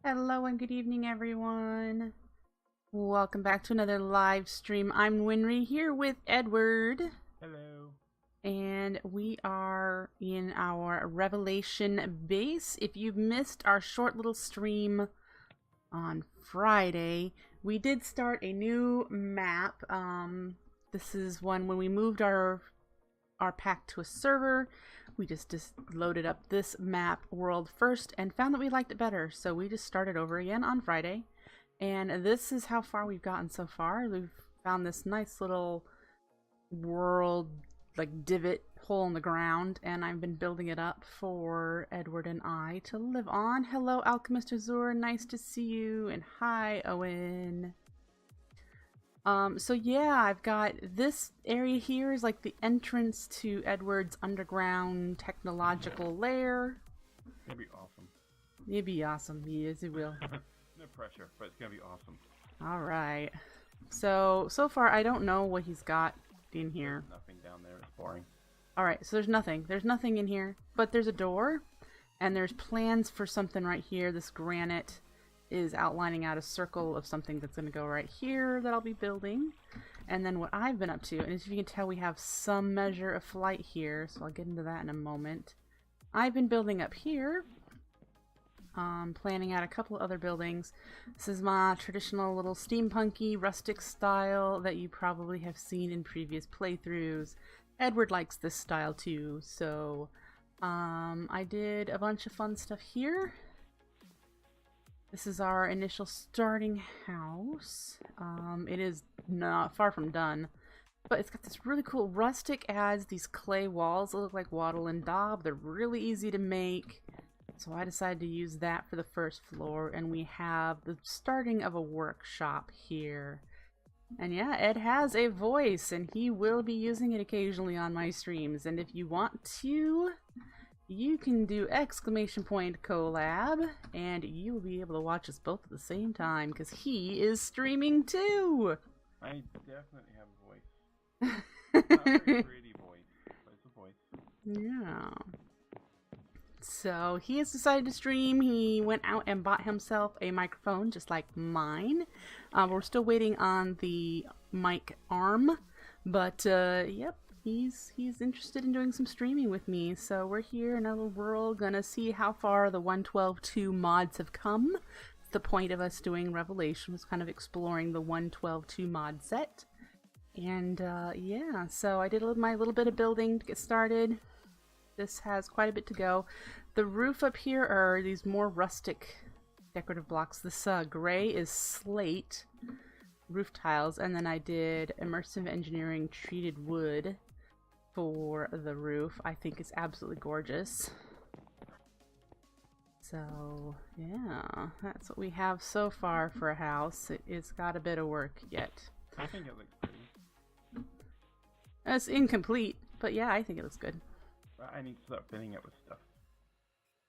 Hello and good evening, everyone. Welcome back to another live stream. I'm Winry here with Edward. Hello. And we are in our Revelation base. If you've missed our short little stream on Friday, we did start a new map. This is one when we moved our pack to a server. We just loaded up this map world first and found that we liked it better. So we just started over again on Friday. And this is how far we've gotten so far. We've found this nice little world, like divot hole in the ground. And I've been building it up for Edward and I to live on. Hello, Alchemist Azur. Nice to see you. And hi, Owen. So yeah, I've got this area here is like the entrance to Edward's underground technological lair. It'll be awesome. It'll be awesome. Yes, it will. No pressure, but it's gonna be awesome. Alright. So far I don't know what he's got in here. There's nothing down there, it's boring. Alright, so there's nothing. There's nothing in here. But there's a door, and there's plans for something right here. This granite is outlining out a circle of something that's going to go right here that I'll be building. And then what I've been up to, and as you can tell, we have some measure of flight here, so I'll get into that in a moment. I've been building up here, planning out a couple of other buildings. This is my traditional little steampunky rustic style that you probably have seen in previous playthroughs. Edward likes this style too, so I did a bunch of fun stuff here. This is our initial starting house. It is not far from done, but it's got this really cool Rustic adds these clay walls that look like Waddle and Daub. They're really easy to make, so I decided to use that for the first floor, and we have the starting of a workshop here. And yeah, Ed has a voice, and he will be using it occasionally on my streams, and if you want to, you can do ! collab, and you will be able to watch us both at the same time, because he is streaming too! I definitely have a voice. Not a very pretty voice, but it's a voice. Yeah. So, he has decided to stream. He went out and bought himself a microphone, just like mine. We're still waiting on the mic arm, but yep. He's interested in doing some streaming with me, so we're here in our little world, gonna see how far the 1.12.2 mods have come. The point of us doing Revelation was kind of exploring the 1.12.2 mod set. And yeah, so I did my little bit of building to get started. This has quite a bit to go. The roof up here are these more rustic decorative blocks. This gray is slate roof tiles, and then I did immersive engineering treated wood for the roof. I think it's absolutely gorgeous. So yeah, that's what we have so far for a house. It's got a bit of work yet. I think it looks pretty. It's incomplete, but yeah, I think it looks good. I need to start filling it with stuff.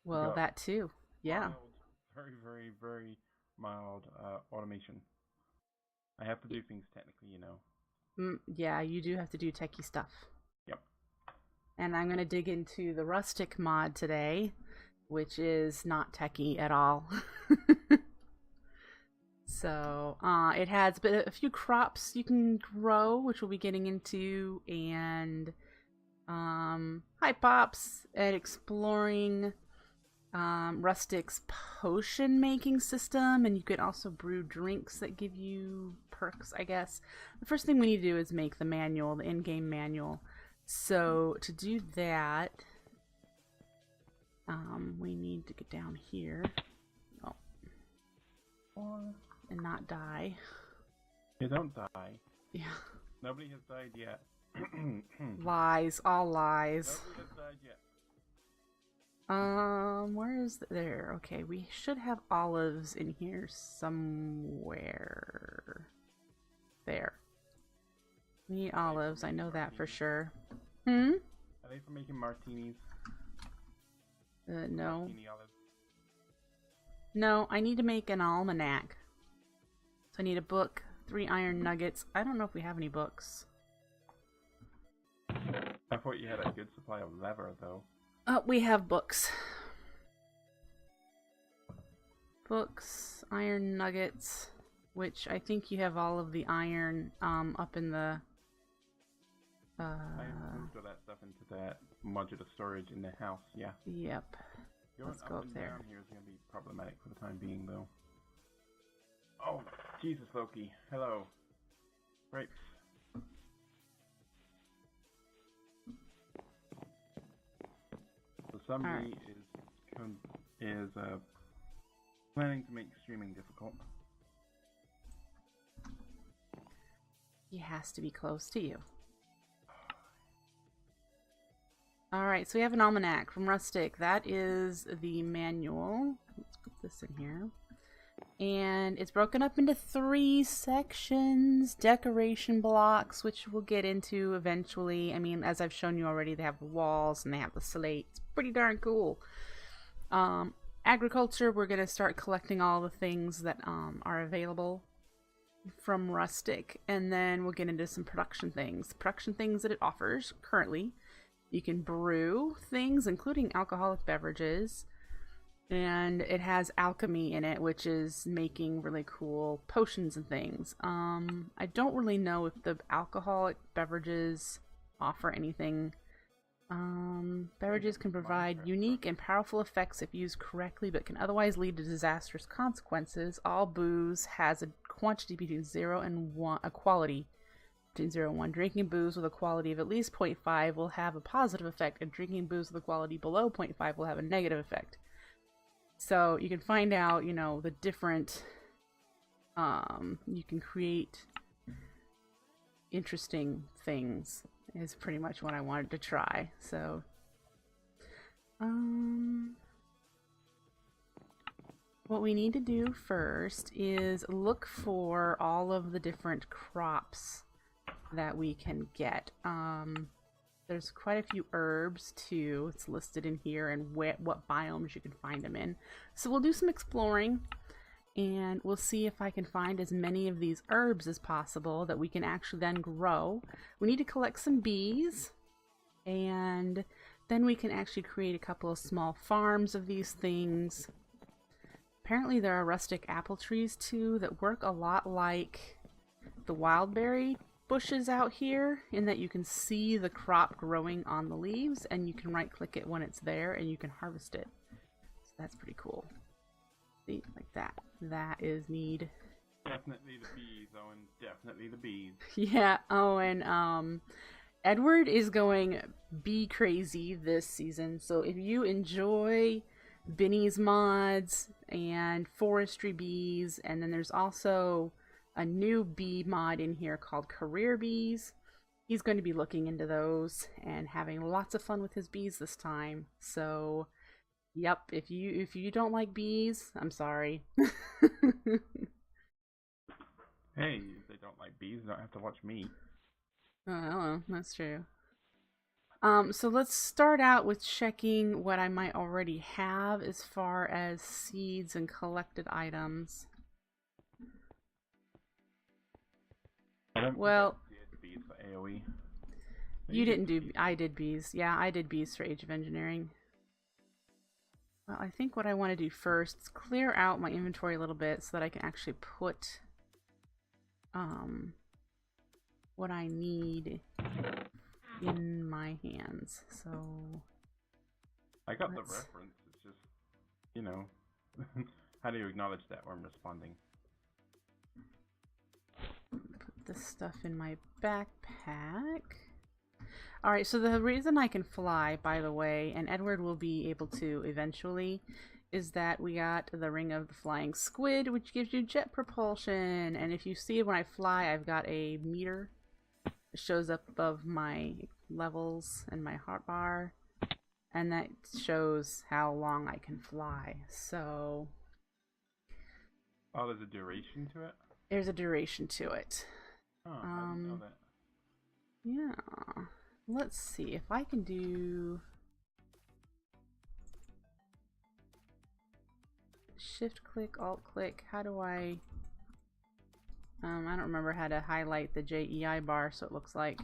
Well, that too. Yeah. Mild, very mild automation. I have to do things technically, you know. Yeah, you do have to do techie stuff. Yep. And I'm going to dig into the Rustic mod today, which is not techie at all. So, it has a few crops you can grow, which we'll be getting into, and hi Pops, and exploring Rustic's potion making system, and you could also brew drinks that give you perks, I guess. The first thing we need to do is make the manual, the in-game manual. So to do that, we need to get down here. Oh. And not die. You don't die. Yeah. Nobody has died yet. Lies, all lies. Nobody has died yet. Where is there? Okay, we should have olives in here somewhere. There. We need olives, I know that for sure. Hmm? Are they for making martinis? No. Martini olives. No, I need to make an almanac. So I need a book, 3 iron nuggets. I don't know if we have any books. I thought you had a good supply of leather, though. We have books. books, iron nuggets, which I think you have all of the iron up in the... I moved all that stuff into that modular storage in the house, yeah. Yep. Going Let's go up there. down here is going to be problematic for the time being, though. Oh, Jesus, Loki. Hello. Right. So somebody is planning to make streaming difficult. He has to be close to you. Alright, so we have an almanac from Rustic. That is the manual. Let's put this in here. And it's broken up into 3 sections. Decoration blocks, which we'll get into eventually. I mean, as I've shown you already, they have the walls and they have the slate. It's pretty darn cool. Agriculture, we're going to start collecting all the things that are available from Rustic. And then we'll get into some production things. Production things that it offers currently. You can brew things, including alcoholic beverages. And it has alchemy in it, which is making really cool potions and things. I don't really know if the alcoholic beverages offer anything. Beverages can provide unique and powerful effects if used correctly, but can otherwise lead to disastrous consequences. All booze has a quantity between 0 and 1, a quality between 0 and 1. Drinking booze with a quality of at least 0.5 will have a positive effect, and drinking booze with a quality below 0.5 will have a negative effect. So you can find out, you know, the different, you can create interesting things is pretty much what I wanted to try. So, what we need to do first is look for all of the different crops that we can get. There's quite a few herbs too. It's listed in here and what biomes you can find them in. So we'll do some exploring and we'll see if I can find as many of these herbs as possible that we can actually then grow. We need to collect some bees and then we can actually create a couple of small farms of these things. Apparently there are rustic apple trees too that work a lot like the wildberry bushes out here, in that you can see the crop growing on the leaves and you can right click it when it's there and you can harvest it. So that's pretty cool. See, like that. That is neat. Definitely the bees, Owen. Definitely the bees. Yeah, oh, and Edward is going bee crazy this season. So if you enjoy Benny's mods and forestry bees, and then there's also a new bee mod in here called Career Bees. He's going to be looking into those and having lots of fun with his bees this time. So, yep, if you don't like bees, I'm sorry. Hey, if they don't like bees, they don't have to watch me. Oh, that's true. So let's start out with checking what I might already have as far as seeds and collected items. Well, bees for AoE. You didn't do. I did bees. Yeah, I did bees for Age of Engineering. Well, I think what I want to do first is clear out my inventory a little bit so that I can actually put what I need in my hands. So I got the reference. It's just, you know, how do you acknowledge that when responding? Put this stuff in my backpack. Alright, so the reason I can fly, by the way, and Edward will be able to eventually, is that we got the Ring of the Flying Squid, which gives you jet propulsion. And if you see when I fly, I've got a meter that shows up above my levels and my hotbar, and that shows how long I can fly. So, oh, there's a duration to it? There's a duration to it. Oh, I didn't know that. Yeah. Let's see if I can do shift click, alt click. How do I don't remember how to highlight the JEI bar so it looks like.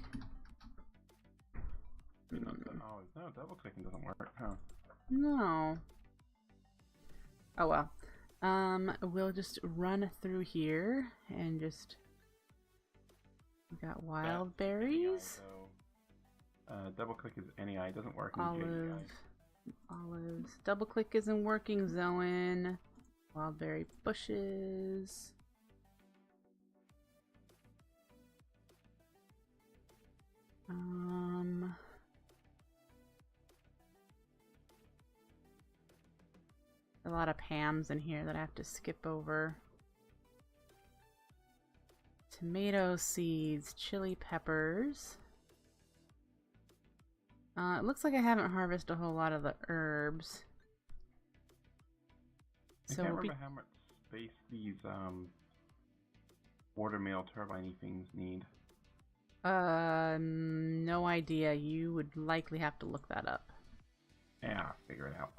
Oh, no, double clicking doesn't work, huh? No. Oh well. We'll just run through here and just... We got wild berries. Double click is NEI, it doesn't work in Olives. Double click isn't working, Zoan. Wildberry bushes. A lot of Pams in here that I have to skip over. Tomato seeds, chili peppers. It looks like I haven't harvested a whole lot of the herbs. I can't remember how much space these watermill turbine things need. No idea. You would likely have to look that up. Yeah, I'll figure it out.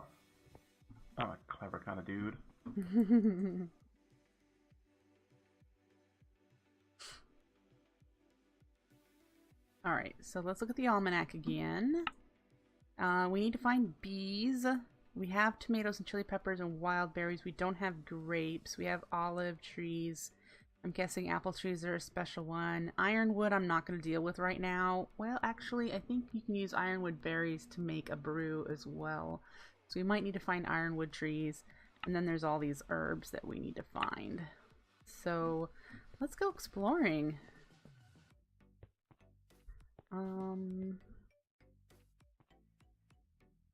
I'm a clever kind of dude. Alright, so let's look at the almanac again. We need to find bees. We have tomatoes and chili peppers and wild berries. We don't have grapes. We have olive trees. I'm guessing apple trees are a special one. Ironwood I'm not going to deal with right now. Well, actually, I think you can use ironwood berries to make a brew as well. So we might need to find ironwood trees. And then there's all these herbs that we need to find. So let's go exploring.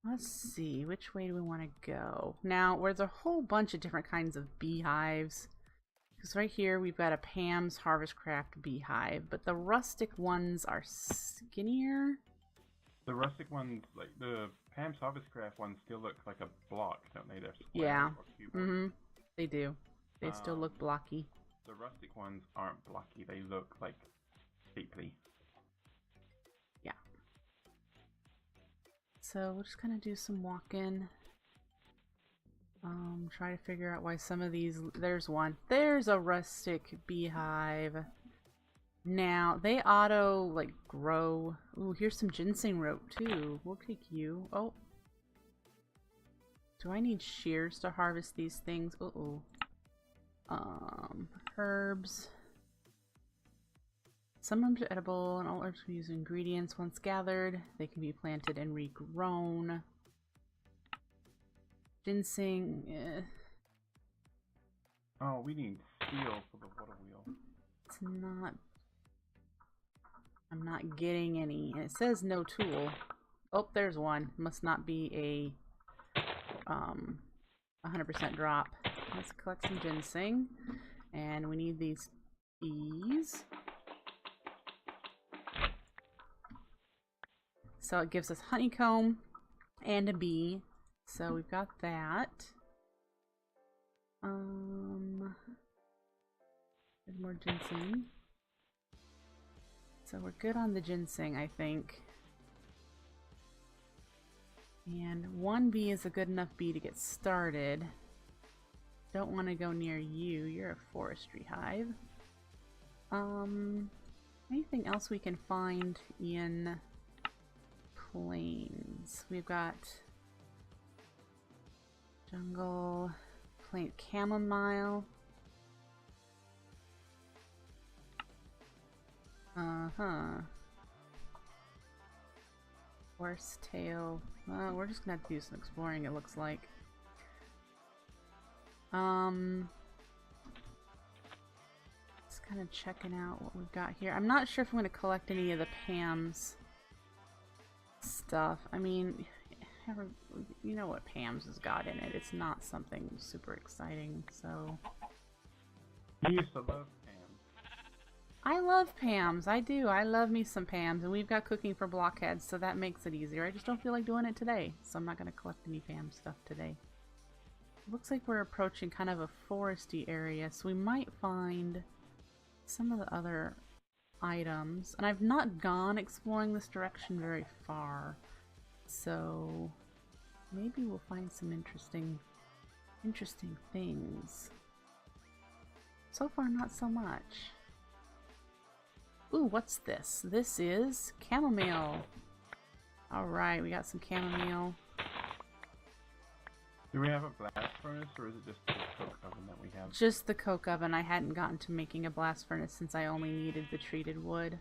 Let's see, which way do we want to go? Now, there's a whole bunch of different kinds of beehives. Because right here we've got a Pam's Harvestcraft beehive, but the rustic ones are skinnier. The rustic ones, like the Pam's Harvestcraft ones, still look like a block, don't they? They're square. Yeah. Or cuboid. They do. They still look blocky. The rustic ones aren't blocky, they look like shapely. Yeah. So we're just gonna do some walking. Try to figure out why some of these... There's one. There's a rustic beehive. Now, they auto, like, grow... Ooh, here's some ginseng rope, too. We'll take you. Oh. Do I need shears to harvest these things? Uh-oh. Herbs. Some herbs are edible, and all herbs can use ingredients. Once gathered, they can be planted and regrown. Ginseng, Oh, we need steel for the water wheel. It's not... I'm not getting any. And it says no tool. Oh, there's one. Must not be a 100% drop. Let's collect some ginseng. And we need these bees. So it gives us honeycomb and a bee. So we've got that. There's more ginseng. So we're good on the ginseng, I think. And one bee is a good enough bee to get started. Don't want to go near you. You're a forestry hive. Anything else we can find in plains? We've got jungle, plant chamomile. Horsetail. We're just gonna have to do some exploring, it looks like. Just kind of checking out what we've got here. I'm not sure if I'm gonna collect any of the Pam's stuff. I mean, you know what Pam's has got in it. It's not something super exciting, so... I used to love Pam's. I love Pam's. I do. I love me some Pam's, and we've got cooking for blockheads, so that makes it easier. I just don't feel like doing it today, so I'm not going to collect any Pam stuff today. Looks like we're approaching kind of a foresty area, so we might find some of the other items. And I've not gone exploring this direction very far, so maybe we'll find some interesting things. So far, not so much. Ooh, what's this? This is chamomile. Alright, we got some chamomile. Do we have a blast furnace, or is it just coke oven that we have? Just the coke oven. I hadn't gotten to making a blast furnace since I only needed the treated wood.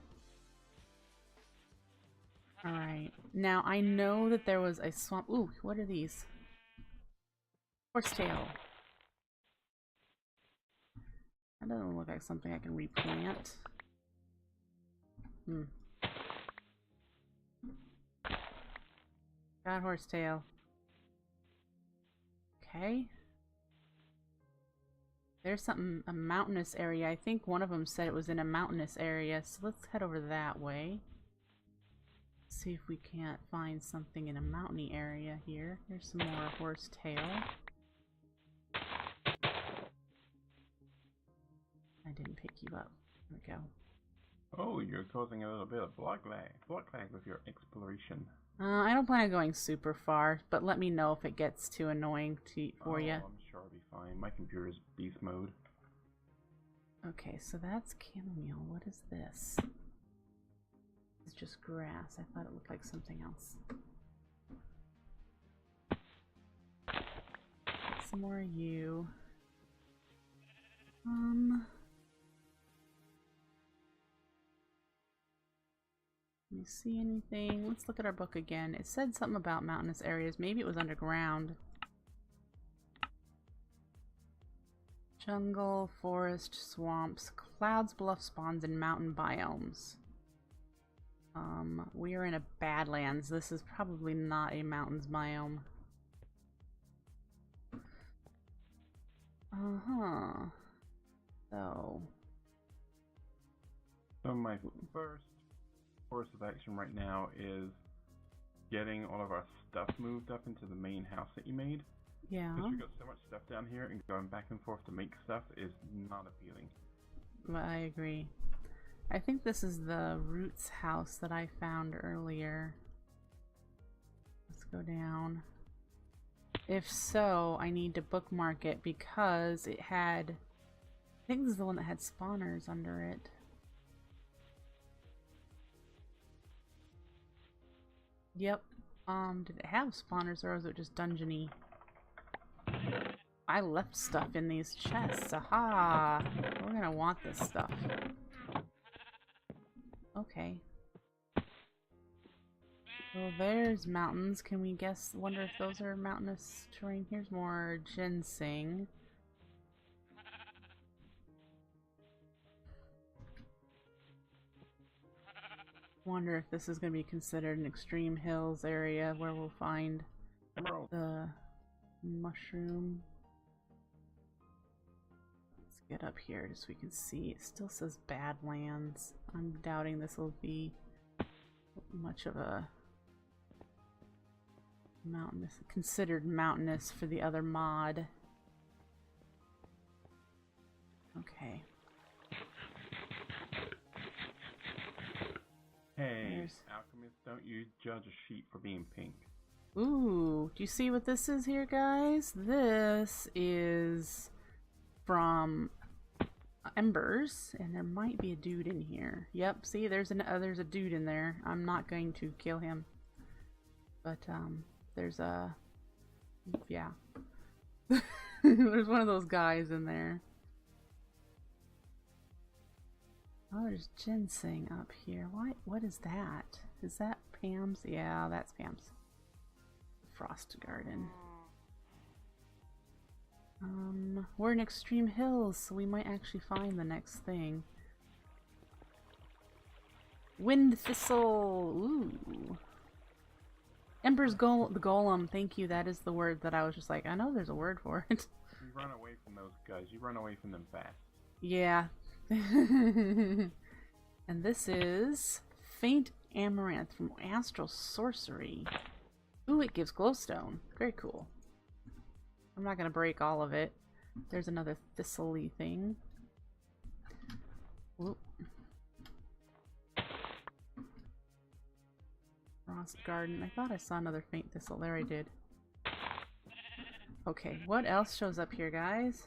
Alright. Now, I know that there was a swamp. Ooh, what are these? Horsetail. That doesn't look like something I can replant. Got horsetail. Okay. There's something, a mountainous area. I think one of them said it was in a mountainous area, so let's head over that way. See if we can't find something in a mountainy area here. There's some more horsetail. I didn't pick you up. There we go. Oh, you're causing a little bit of block lag with your exploration. I don't plan on going super far, but let me know if it gets too annoying for you. I'm sure I'll be fine. My computer is beast mode. Okay, so that's chamomile. What is this? It's just grass. I thought it looked like something else. Some more of you. Let me see anything. Let's look at our book again. It said something about mountainous areas. Maybe it was underground. Jungle, forest, swamps, clouds, bluff spawns, and mountain biomes. We are in a badlands. This is probably not a mountains biome. So my first course of action right now is getting all of our stuff moved up into the main house that you made. Yeah. Because we've got so much stuff down here, and going back and forth to make stuff is not appealing. I agree. I think this is the Roots house that I found earlier. Let's go down. If so, I need to bookmark it because it had... I think this is the one that had spawners under it. Yep. Did it have spawners or was it just dungeony? I left stuff in these chests. Aha! We're gonna want this stuff. Okay. Well, there's mountains. Can we guess? Wonder if those are mountainous terrain. Here's more ginseng. Wonder if this is going to be considered an extreme hills area where we'll find the mushroom. Let's get up here just so we can see. It still says Badlands. I'm doubting this will be much of a mountainous, considered mountainous for the other mod. Okay. Hey, alchemist, don't you judge a sheep for being pink. Ooh, do you see what this is here, guys? This is from Embers, and there might be a dude in here. Yep, see, there's a dude in there. I'm not going to kill him. But, there's a... yeah. There's one of those guys in there. Oh, there's ginseng up here. What is that? Is that Pam's? Yeah, that's Pam's. Frost Garden. We're in extreme hills, so we might actually find the next thing. Wind thistle. Ooh. Ember's the golem. Thank you. That is the word that I was just like, I know there's a word for it. You run away from those guys. You run away from them fast. Yeah. And this is Faint Amaranth from Astral Sorcery. Ooh, it gives glowstone. Very cool. I'm not gonna break all of it. There's another thistle-y thing. Whoop. Frost Garden. I thought I saw another faint thistle. There I did. Okay, what else shows up here, guys?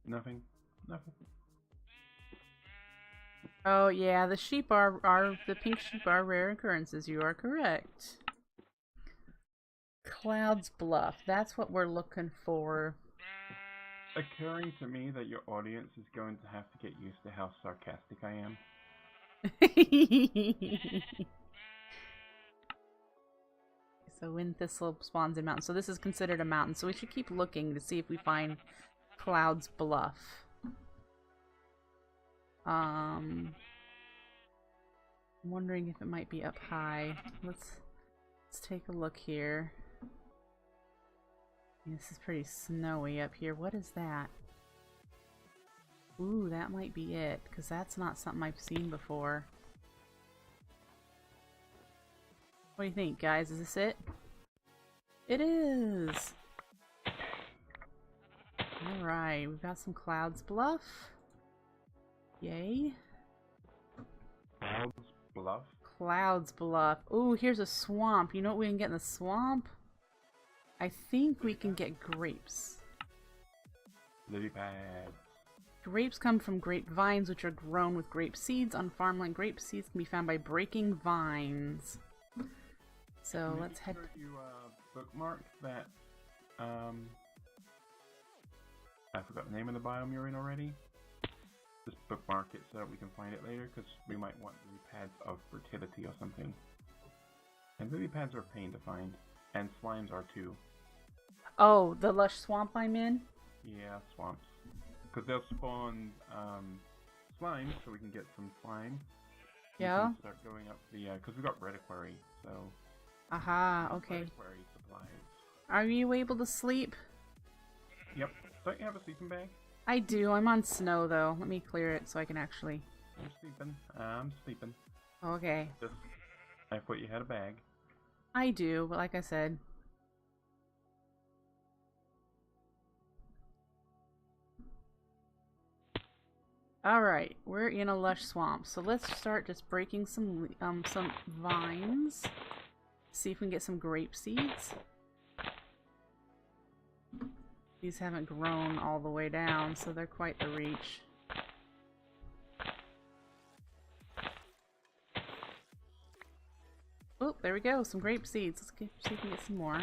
Nothing. Nothing. Oh yeah, the sheep are the pink sheep are rare occurrences. You are correct. Clouds Bluff. That's what we're looking for. Occurring to me that your audience is going to have to get used to how sarcastic I am. So wind thistle spawns in mountain. So this is considered a mountain. So we should keep looking to see if we find Clouds Bluff. I'm wondering if it might be up high. Let's take a look here. This is pretty snowy up here. What is that? Ooh, that might be it, because that's not something I've seen before. What do you think, guys? Is this it? It is! Alright, we've got some Clouds Bluff. Yay. Clouds Bluff? Clouds Bluff. Ooh, here's a swamp. You know what we can get in the swamp? I think we can get grapes. Lily pads. Grapes come from grapevines, which are grown with grape seeds on farmland. Grape seeds can be found by breaking vines. So let's head. You bookmark that. I forgot the name of the biome you're in already. Just bookmark it so that we can find it later, because we might want lily pads of fertility or something. And lily pads are a pain to find, and slimes are too. Oh, the lush swamp I'm in? Yeah, swamps. Because they'll spawn slime, so we can get some slime. Yeah. We can start going up the because we got reliquary, so. Aha, okay. Reliquary supplies. Are you able to sleep? Yep. Don't you have a sleeping bag? I do. I'm on snow though. Let me clear it so I can actually. I'm sleeping. I'm sleeping. Okay. Just, I thought you had a bag. I do, but like I said. Alright, we're in a lush swamp, so let's start just breaking some vines. See if we can get some grape seeds. These haven't grown all the way down, so they're quite the reach. Oh, there we go, some grape seeds. Let's see if we can get some more.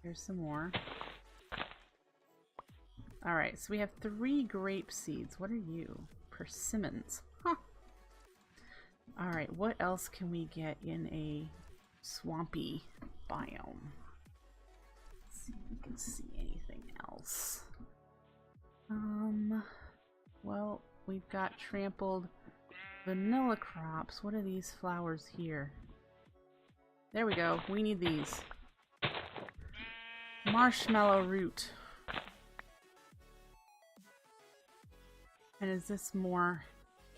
Here's some more. Alright, so we have 3 grape seeds. What are you? Persimmons. Huh. Alright, what else can we get in a swampy biome? Let's see if we can see anything else. Well, we've got trampled vanilla crops. What are these flowers here? There we go. We need these. Marshmallow root. And is this more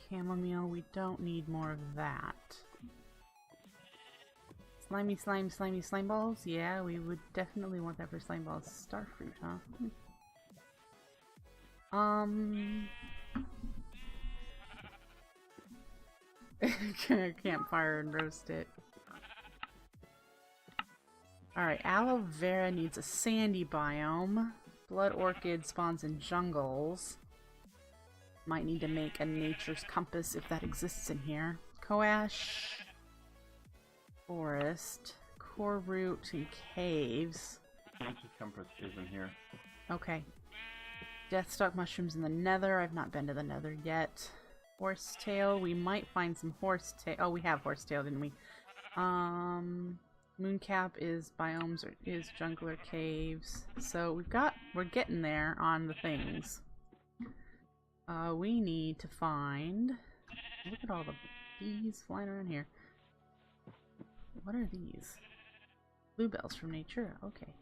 chamomile? We don't need more of that. Slimy slime balls? Yeah, we would definitely want that for slime balls. Starfruit, huh? Campfire and roast it. Alright, aloe vera needs a sandy biome. Blood orchid spawns in jungles. Might need to make a nature's compass if that exists in here. Coash, forest, core root, and caves. Nature's compass is in here. Okay. Deathstalk mushrooms in the nether. I've not been to the nether yet. Horsetail. We might find some horsetail. Oh, we have horsetail, didn't we? Mooncap is biomes or is jungler caves. So we're getting there on the things. We need to find. Look at all the bees flying around here. What are these? Bluebells from nature. Okay.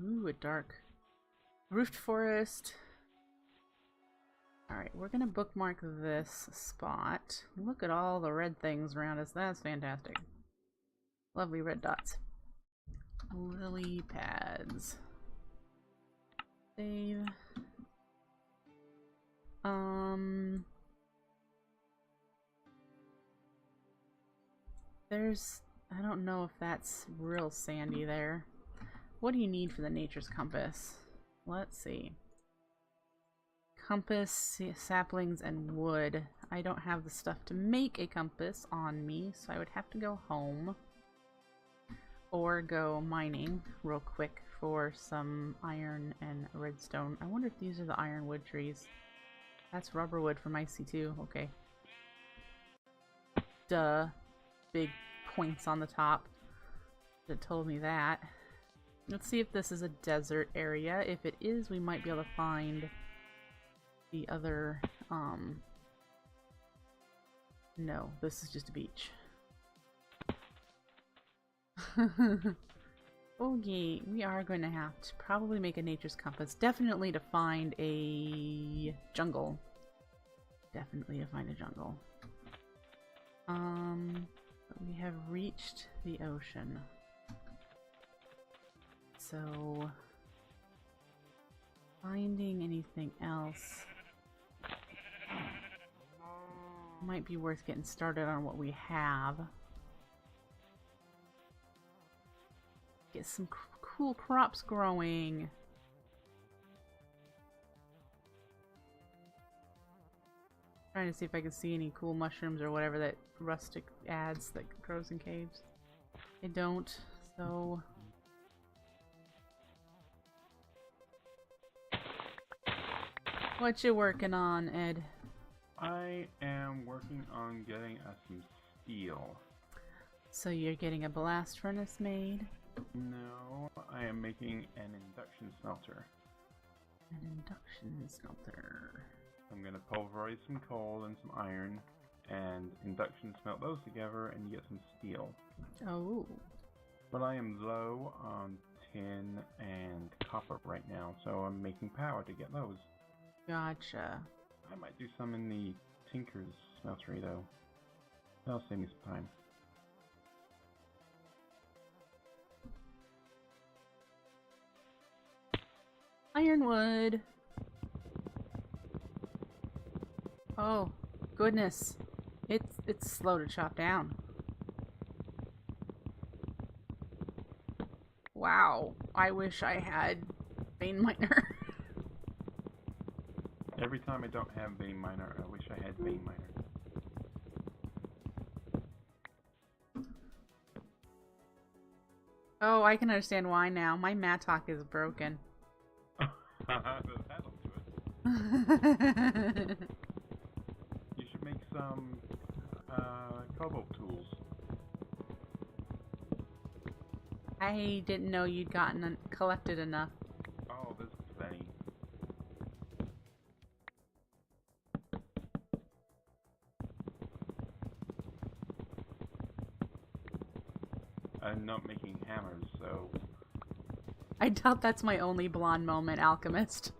Ooh, a dark roofed forest. Alright, we're gonna bookmark this spot. Look at all the red things around us. That's fantastic. Lovely red dots. Lily pads. Save. I don't know if that's real sandy there. What do you need for the nature's compass? Let's see. compass, saplings, and wood. I don't have the stuff to make a compass on me, so I would have to go home. Or go mining real quick for some iron and redstone. I wonder if these are the ironwood trees. That's rubber wood from IC2. Okay. Duh. Big points on the top that told me that. Let's see if this is a desert area. If it is, we might be able to find the other, no, this is just a beach. Okay, we are going to have to probably make a nature's compass. Definitely to find a jungle. Definitely to find a jungle. But we have reached the ocean. So, finding anything else might be worth getting started on what we have. Get some cool crops growing. Trying to see if I can see any cool mushrooms or whatever that Rustic adds that grows in caves. I don't, so... What you working on, Ed? I am working on getting us some steel. So you're getting a blast furnace made? No, I am making an induction smelter. An induction smelter. I'm going to pulverize some coal and some iron and induction smelt those together and you get some steel. Oh. But I am low on tin and copper right now, so I'm making power to get those. Gotcha. I might do some in the Tinker's smeltery though. That'll save me some time. Ironwood. Oh, goodness. It's slow to chop down. Wow. I wish I had vein miner. Every time I don't have vein miner, I wish I had vein miner. Oh, I can understand why now. My Mattock is broken. That'll do it. You should make some cobalt tools. I didn't know you'd collected enough. Oh, there's plenty. I'm not making hammers, so... I doubt that's my only blonde moment, Alchemist.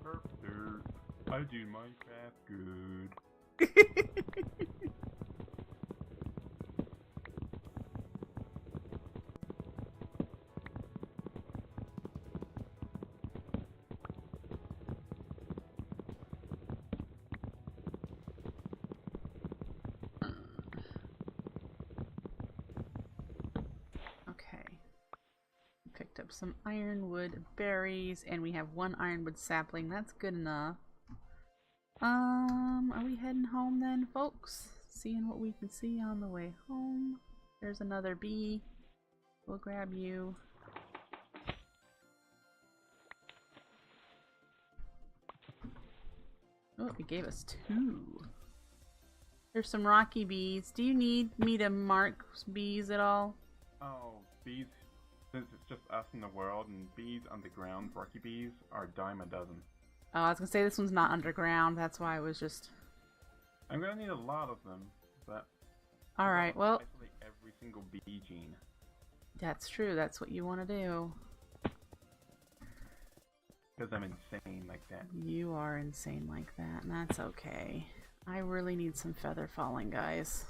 Perfect. I do Minecraft good. Picked up some ironwood berries, and we have one ironwood sapling. That's good enough. Are we heading home then, folks? Seeing what we can see on the way home. There's another bee. We'll grab you. Oh, it gave us 2. There's some rocky bees. Do you need me to mark bees at all? Oh, bees. Since it's just us in the world, and bees underground, rocky bees, are a dime a dozen. Oh, I was gonna say this one's not underground, that's why I was just... I'm gonna need a lot of them, but... Alright, well... Isolate every single bee gene. That's true, that's what you want to do. Because I'm insane like that. You are insane like that, and that's okay. I really need some feather falling, guys.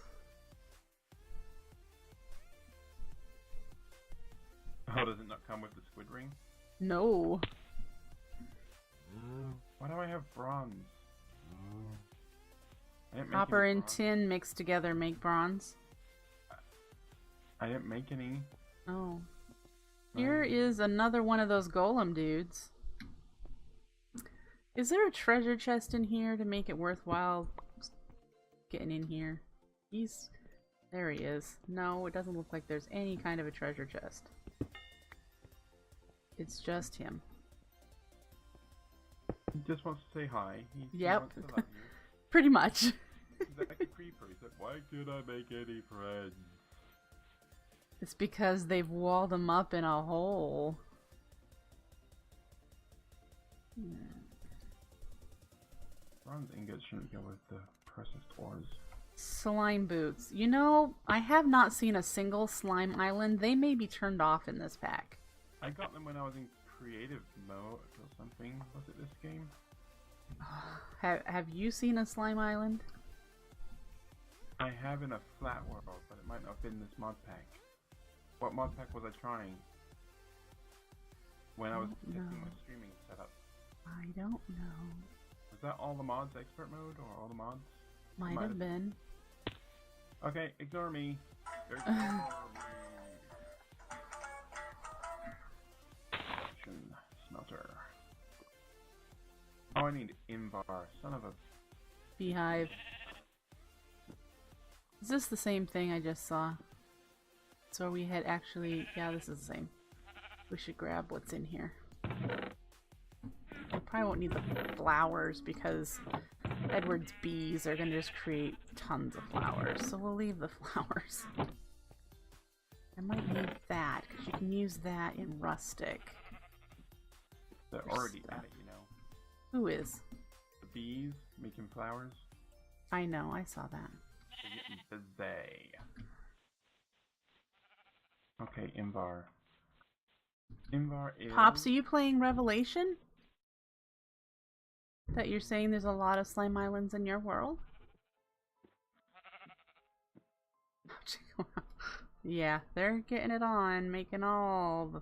Oh, does it not come with the squid ring? No. Why do I have bronze? Copper and tin mixed together make bronze. I didn't make any. Oh. Here is another one of those golem dudes. Is there a treasure chest in here to make it worthwhile getting in here? There he is. No, it doesn't look like there's any kind of a treasure chest. It's just him. He just wants to say hi. He Yep. wants to love you. Pretty much. He's like a creeper. He said, why can't I make any friends? It's because they've walled him up in a hole. Bronze ingots shouldn't go with the processed ores. Slime boots. You know, I have not seen a single slime island. They may be turned off in this pack. I got them when I was in creative mode or something. Was it this game? Have you seen a slime island? I have in a flat world, but it might not have been this mod pack. What mod pack was I trying? When I was testing my streaming setup. I don't know. Was that all the mods expert mode or all the mods? Might have been. Okay, ignore me. Ignore me. Smelter. Oh, I need Invar. Son of a Beehive. Is this the same thing I just saw? So we had actually... Yeah, this is the same. We should grab what's in here. We probably won't need the flowers because Edward's bees are going to just create tons of flowers. So we'll leave the flowers. I might need that because you can use that in Rustic. They're already at it, you know. Who is? The bees making flowers. I know, I saw that. They're getting busy. Okay, Invar. Invar is... Pops, are you playing Revelation? That you're saying there's a lot of slime islands in your world? Yeah, they're getting it on, making all the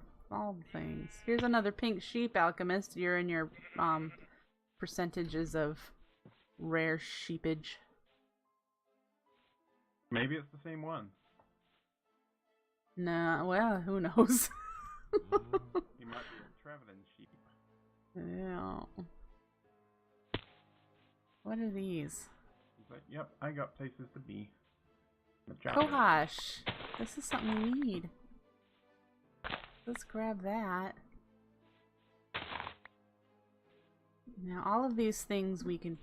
things. Here's another pink sheep, Alchemist. You're in your percentages of rare sheepage. Maybe it's the same one. Nah, well, who knows? He might be a traveling sheep. Yeah. What are these? He's like, yep, I got places to be. Kohash! This is something we need. Let's grab that. Now, all of these things we can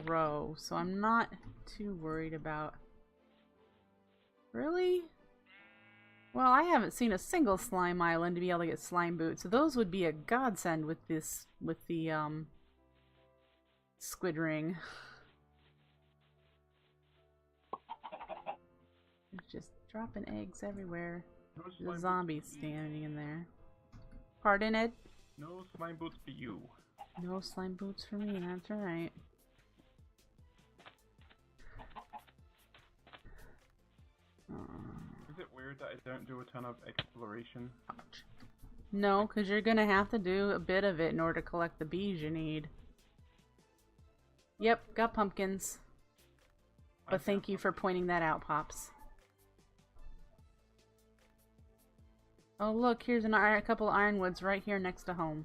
grow, so I'm not too worried about... Really? Well, I haven't seen a single slime island to be able to get slime boots, so those would be a godsend with this, with the, squid ring. It's just dropping eggs everywhere. The zombies standing in there. Pardon, Ed? No slime boots for you. No slime boots for me, that's right. Is it weird that I don't do a ton of exploration? No, because you're going to have to do a bit of it in order to collect the bees you need. Yep, got pumpkins. But thank you for pointing that out, Pops. Oh look, here's a couple of ironwoods right here next to home.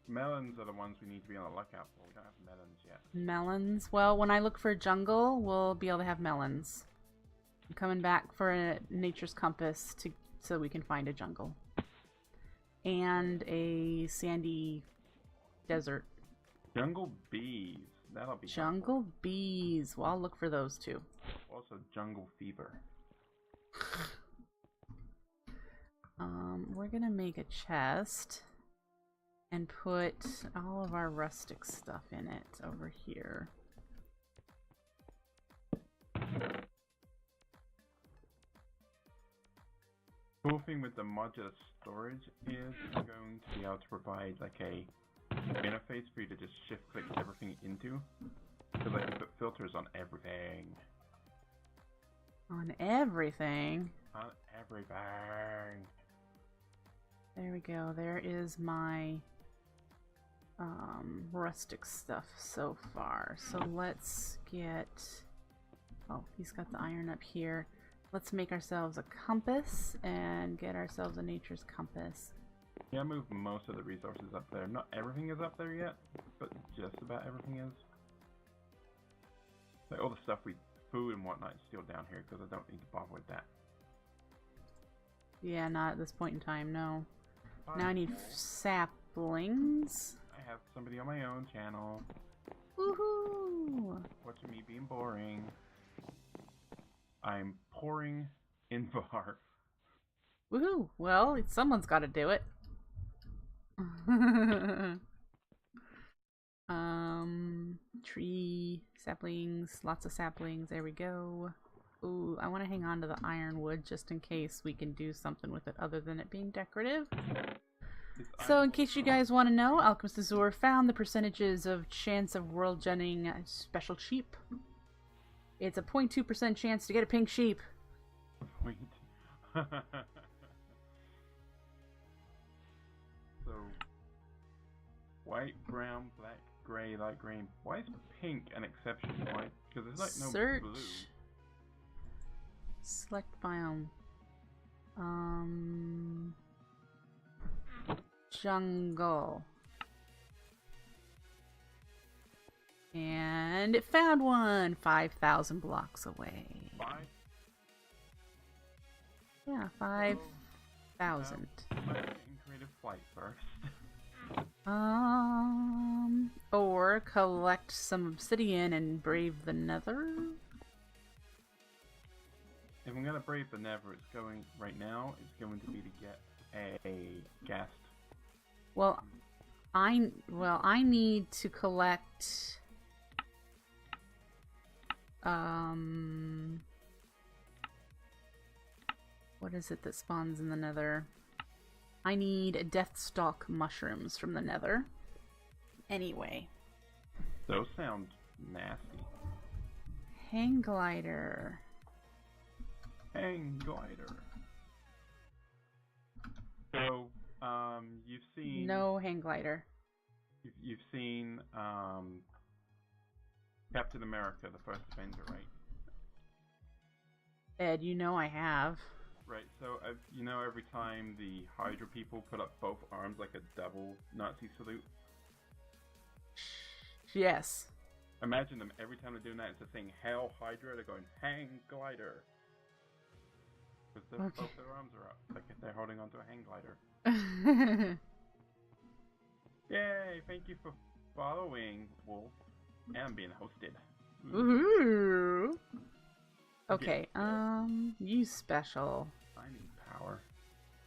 Melons are the ones we need to be on the lookout for. We don't have melons yet. Melons? Well, when I look for a jungle, we'll be able to have melons. I'm coming back for a nature's compass so we can find a jungle. And a sandy desert. Jungle bees. That'll be Jungle helpful. bees. Well, I'll look for those too. Also, jungle fever. We're gonna make a chest and put all of our rustic stuff in it over here. Cool thing with the modular storage is you're going to be able to provide like a interface for you to just shift click everything into. So I can put filters on everything. On everything? On everything. There we go. There is my rustic stuff so far. So let's get... Oh, he's got the iron up here. Let's make ourselves a compass and get ourselves a nature's compass. Yeah, I moved most of the resources up there. Not everything is up there yet, but just about everything is. Like all the stuff food and whatnot is still down here because I don't need to bother with that. Yeah, not at this point in time, no. Now I need saplings. I have somebody on my own channel. Woohoo! Watching me being boring. I'm pouring in Var. Woohoo! Well, someone's got to do it. Tree, saplings, lots of saplings. There we go. Ooh, I want to hang on to the ironwood just in case we can do something with it other than it being decorative. So, in case you guys want to know, Alchemist Azure found the percentages of chance of world genning special sheep. It's a 0.2% chance to get a pink sheep. Point. So, white, brown, black, gray, light green. Why is pink an exception? Why? Because there's like no Search. blue. Select biome. Jungle. And it found one 5,000 blocks away. 5? Yeah, 5,000. In creative flight first. Or collect some obsidian and brave the nether. If I'm gonna brave the Nether, it's going right now. It's going to be to get a ghast. Well, I need to collect. What is it that spawns in the Nether? I need deathstalk mushrooms from the Nether. Anyway. Those sound nasty. Hang glider. Hang glider. So, you've seen... No hang glider. You've seen, Captain America, the first Avenger, right? Ed, you know I have. Right, so, you know every time the Hydra people put up both arms like a double Nazi salute? Yes. Imagine them every time they're doing that, instead of saying Hail Hydra, they're going Hang Glider. Because both their arms are up, like if they're holding onto a hang glider. Yay! Thank you for following, Wolf. And I'm being hosted. Ooh. Okay, use special. I need power.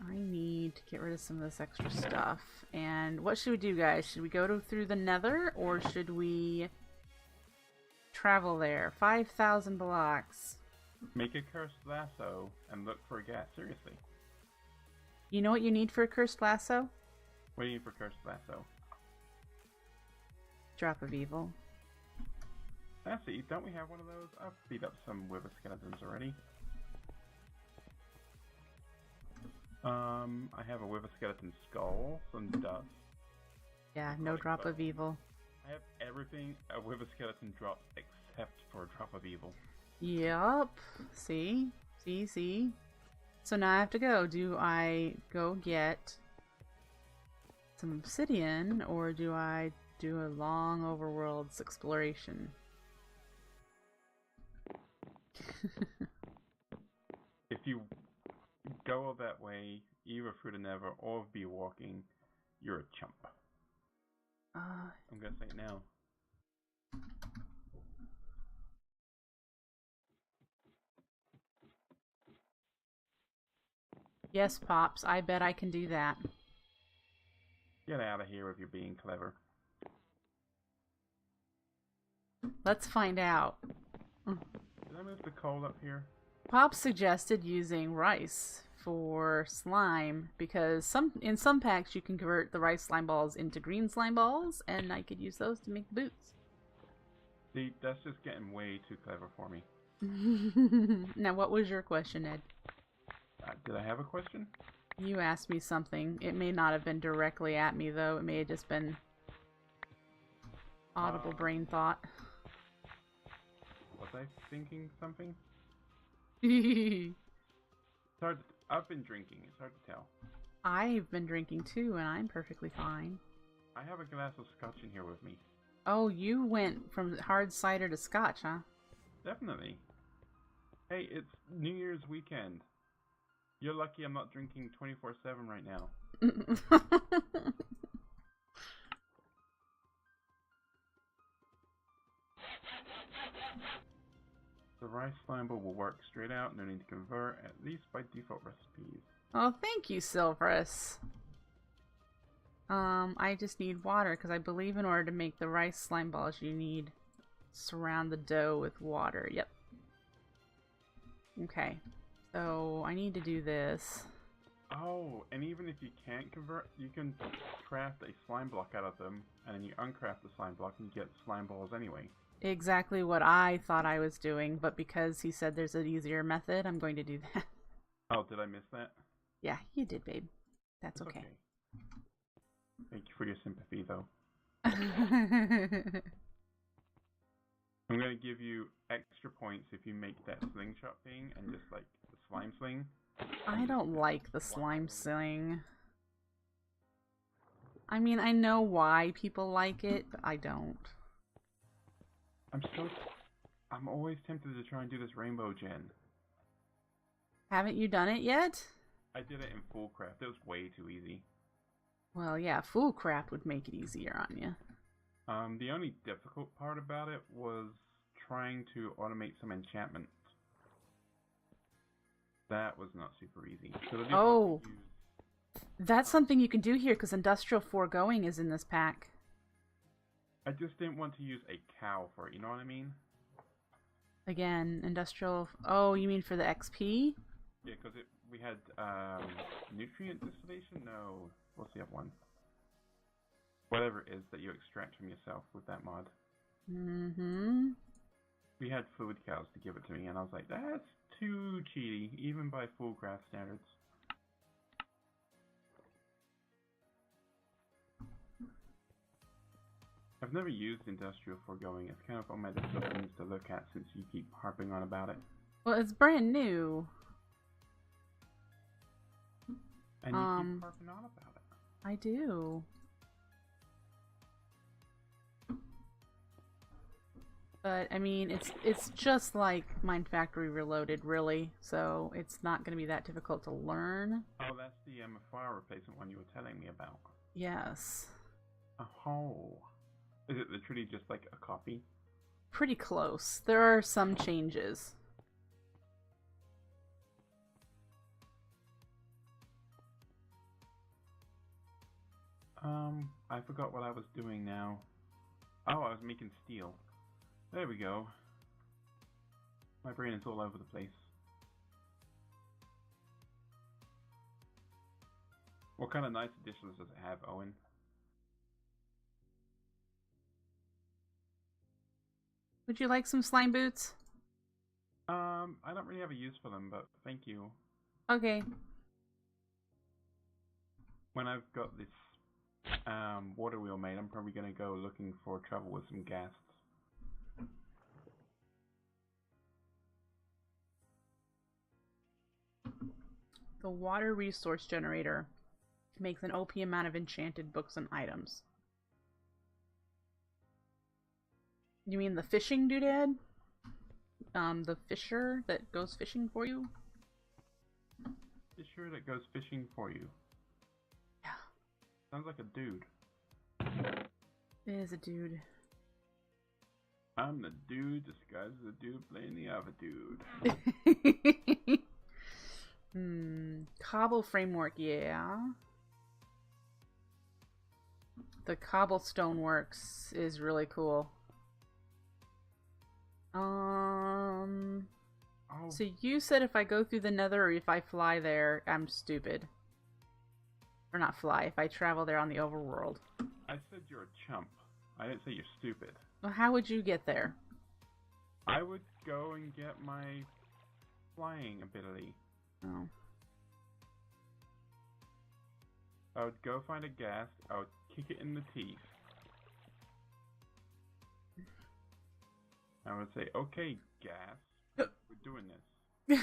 I need to get rid of some of this extra stuff. And what should we do, guys? Should we go through the Nether, or should we travel there? 5,000 blocks. Make a cursed lasso and look for a gas. Seriously. You know what you need for a cursed lasso? What do you need for cursed lasso? Drop of evil. Actually, don't we have one of those? I've beat up some wither skeletons already. I have a wither skeleton skull, some dust. Yeah, no drop of evil. I have everything a wither skeleton drops except for a drop of evil. Yup. See? See? So now I have to go. Do I go get some obsidian, or do I do a long overworld's exploration? If you go that way, either through the Nether or be walking, you're a chump. I'm gonna say it now. Yes, Pops, I bet I can do that. Get out of here if you're being clever. Let's find out. Did I move the coal up here? Pop suggested using rice for slime because in some packs you can convert the rice slime balls into green slime balls, and I could use those to make boots. See, that's just getting way too clever for me. Now, what was your question, Ed? Did I have a question? You asked me something. It may not have been directly at me, though. It may have just been audible brain thought. Was I thinking something? It's hard to, I've been drinking. It's hard to tell. I've been drinking too, and I'm perfectly fine. I have a glass of scotch in here with me. Oh, you went from hard cider to scotch, huh? Definitely. Hey, it's New Year's weekend. You're lucky I'm not drinking 24/7 right now. The rice slime ball will work straight out, no need to convert, at least by default recipes. Oh, thank you, Silverus. I just need water, because I believe in order to make the rice slime balls, you need surround the dough with water. Yep. Okay. So, I need to do this. Oh, and even if you can't convert, you can craft a slime block out of them, and then you uncraft the slime block and you get slime balls anyway. Exactly what I thought I was doing, but because he said there's an easier method, I'm going to do that. Oh, did I miss that? Yeah, you did, babe. That's It's okay. Thank you for your sympathy, though. I'm going to give you extra points if you make that slingshot thing and just like the slime sling. I don't like the slime sling. I mean, I know why people like it, but I don't. I'm always tempted to try and do this rainbow gen. Haven't you done it yet? I did it in full craft. It was way too easy. Well, yeah, full crap would make it easier on you. The only difficult part about it was trying to automate some enchantments. That was not super easy. So that's something you can do here because Industrial Foregoing is in this pack. I just didn't want to use a cow for it, you know what I mean? Again, Industrial... Oh, you mean for the XP? Yeah, because we had nutrient distillation? No, what's the other one? Whatever it is that you extract from yourself with that mod. Mm-hmm. We had fluid cows to give it to me, and I was like, that's too cheaty, even by full craft standards. I've never used Industrial Foregoing. It's kind of on my list of things to look at since you keep harping on about it. Well, it's brand new. And you keep harping on about it. I do. But, I mean, it's just like Mind Factory Reloaded, really. So, it's not going to be that difficult to learn. Oh, that's the fire replacement one you were telling me about. Yes. Oh. Is it literally just like a copy? Pretty close. There are some changes. I forgot what I was doing now. Oh, I was making steel. There we go. My brain is all over the place. What kind of nice additions does it have, Owen? Would you like some slime boots? I don't really have a use for them, but thank you. Okay. When I've got this water wheel made, I'm probably going to go looking for trouble with some ghasts. The water resource generator makes an OP amount of enchanted books and items. You mean the fishing doodad? The fisher that goes fishing for you? Fisher that goes fishing for you. Yeah. Sounds like a dude. It is a dude. I'm the dude disguised as a dude playing the other dude. Cobble framework, yeah. The cobblestone works is really cool. So you said if I go through the nether or if I fly there, I'm stupid. Or not fly, if I travel there on the overworld. I said you're a chump. I didn't say you're stupid. Well, how would you get there? I would go and get my flying ability. Oh. I would go find a ghast, I would kick it in the teeth. I would say, okay, ghast, we're doing this.